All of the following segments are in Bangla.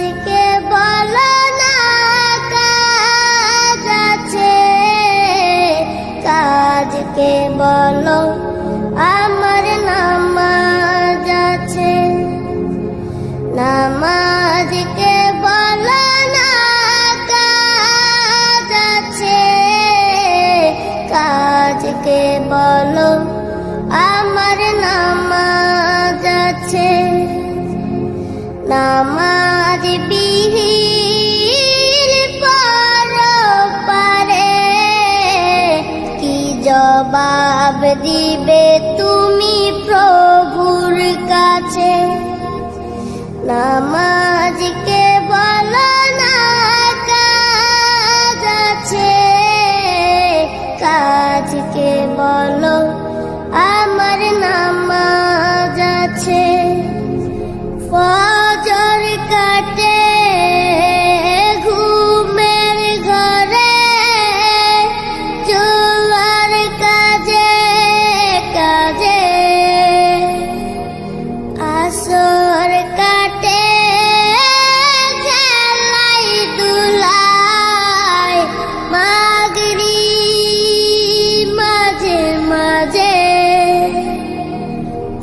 নামাজকে বলো না কাজ আছে, কাজকে বলো আমার নামাজ আছে। নামাজকে বলো না কাজ আছে, কাজকে বলো আমার নামাজ আছে। নামাজ বিহীন পরপারে কি জবাব দিবে তুমি প্রভুর কাছে। নামাজকে বলো না কাজ আছে, কাজকে বলো আমার নামাজ আছে। ফজর কাটে ঘুমের ঘরে, জোয়ার কাজে কাজে। আসর কাটে খেলাই দুলাই, মাগরিব মাঝে মাঝে।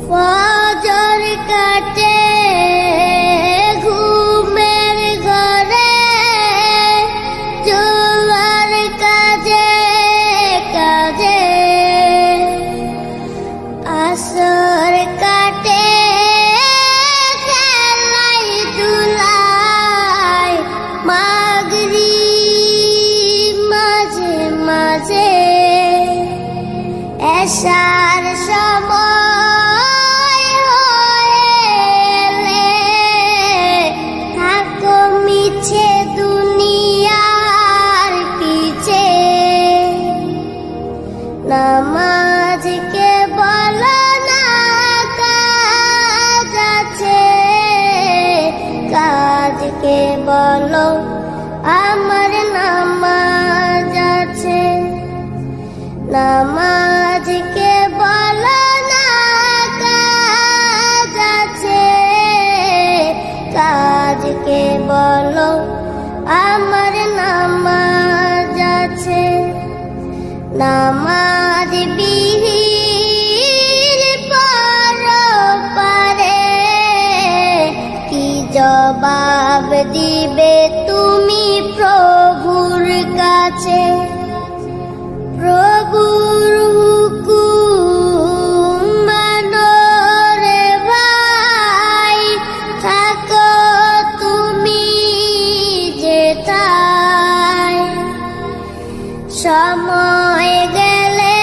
ফজর কাটে ঘুমের ঘরে, জোয়ার কাজে কাজে। আসর কাটে খেলাই দুলাই, মাগরিব মাঝে মাঝে। এশার সময় হলে থাকো মিছে দুনিয়ার পিছে। নামাজকে বলো না কাজ আছে, কাজকে বলো আমার নামাজ আছে। নামাজকে বলো না কাজ আছে, কাজকে বলো আমার নামাজ আছে। নামাজ বিহীন পরপারে কি জবাব দিবে তুমি প্রভুর কাছে। প্রভুর হুকুম মানো রে ভাই, থাকো তুমি যেথায়। সময় গেলে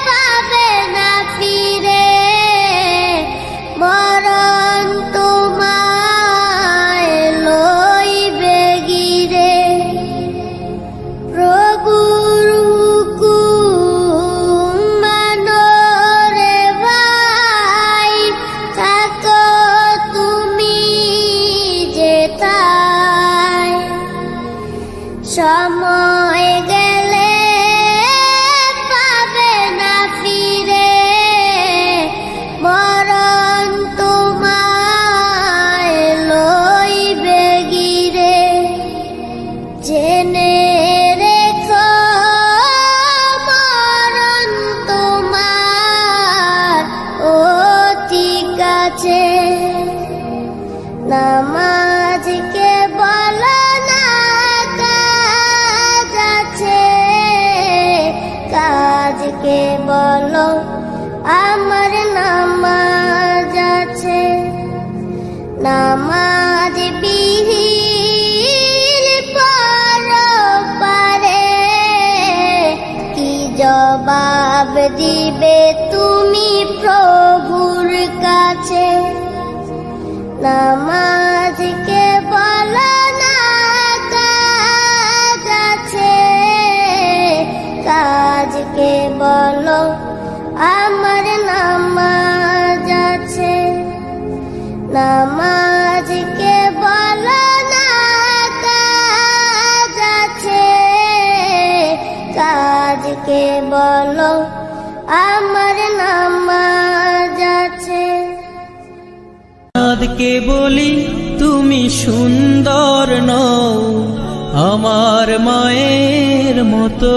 পাবে না ফিরে, মরণ তোমায় লইবে গিরে। প্রভুর হুকুম মানো রে ভাই, থাকো তুমি যেথায়। সময় গেলে পাবে না ফিরে, মরণ তোমায় লইবে গিরে। জেনে রেখো মরণ তোমার অতি কাছে। নামাজকে বলো না কাজ আছে, কাজকে বলো আমার নামাজ আছে। নামাজ বিহীন পরপারে কি জবাব দিবে তুমি প্রভুর কাছে। নামাজকে বলো না কাজ আছে, কাজকে বলো আমার নামাজ আছে। নামাজকে বলো না কাজ আছে, কাজকে বলো আমার নামাজ আছে। চাঁদকে বলি তুমি সুন্দর নও আমার মায়ের মতো।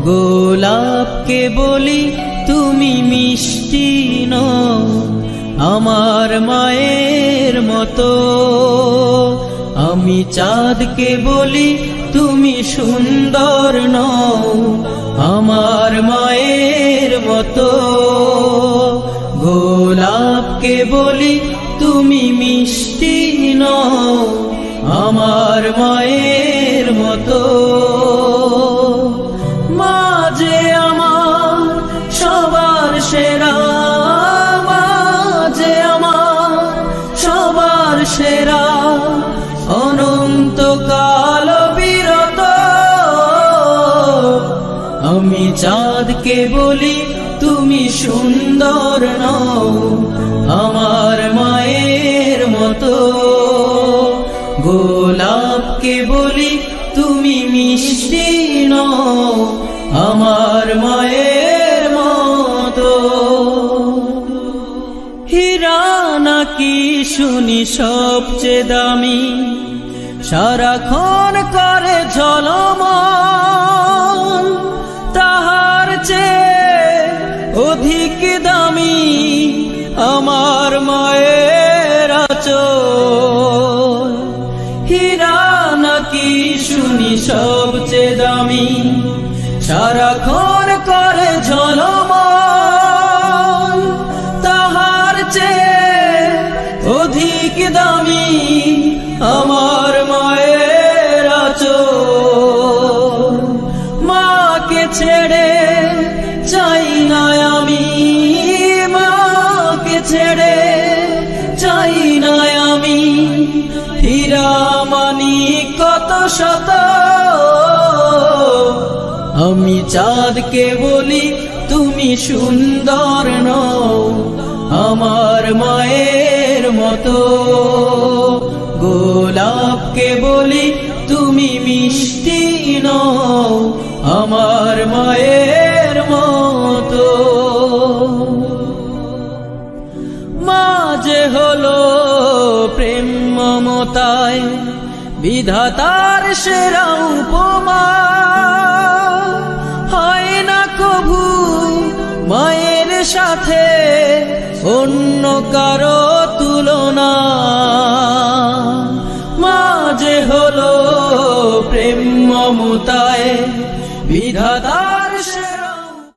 গোলাপকে বলি তুমি মিষ্টি নও আমার মায়ের মতো। আমি চাঁদকে বলি তুমি সুন্দর নও আমার মায়ের মতো। গোলাপকে বলি তুমি মিষ্টি নও আমার মায়ের মতো। মা যে আমার সবার সেরা, মা যে আমার সবার সেরা, অনন্তকাল বিরত। আমি চাঁদকে বলি তুমি সুন্দর নও আমার মায়ের মতো। গোলাপকে বলি তুমি মিষ্টি নও আমার মায়ের মতো। হীরা নাকি শুনি সবচেয়ে দামি, সারাক্ষণ করে ঝলমল, তাহার চেয়ে অধিক দামি আমার মায়ের আঁচল। হীরা নাকি শুনি সবচেয়ে দামি, সারাক্ষণ করে ঝলমল, তাহার চেয়ে অধিক দামি আমার মায়ের আঁচল। মাকে ছেড়ে চাই না আমি, মাকে ছেড়ে চাই না আমি, হীরা মানিক কত শত। আমি চাঁদকে বলি তুমি সুন্দর নও আমার মায়ের মতো। গোলাপকে বলি তুমি মিষ্টি নও আমার মায়ের মতো। মা যে হলো প্রেম মমতায় বিধাতার সেরা উপমা, হয় না কভু মায়ের সাথে অন্য কারো তুলনা। মা যে হলো প্রেম মমতায় বিধাতা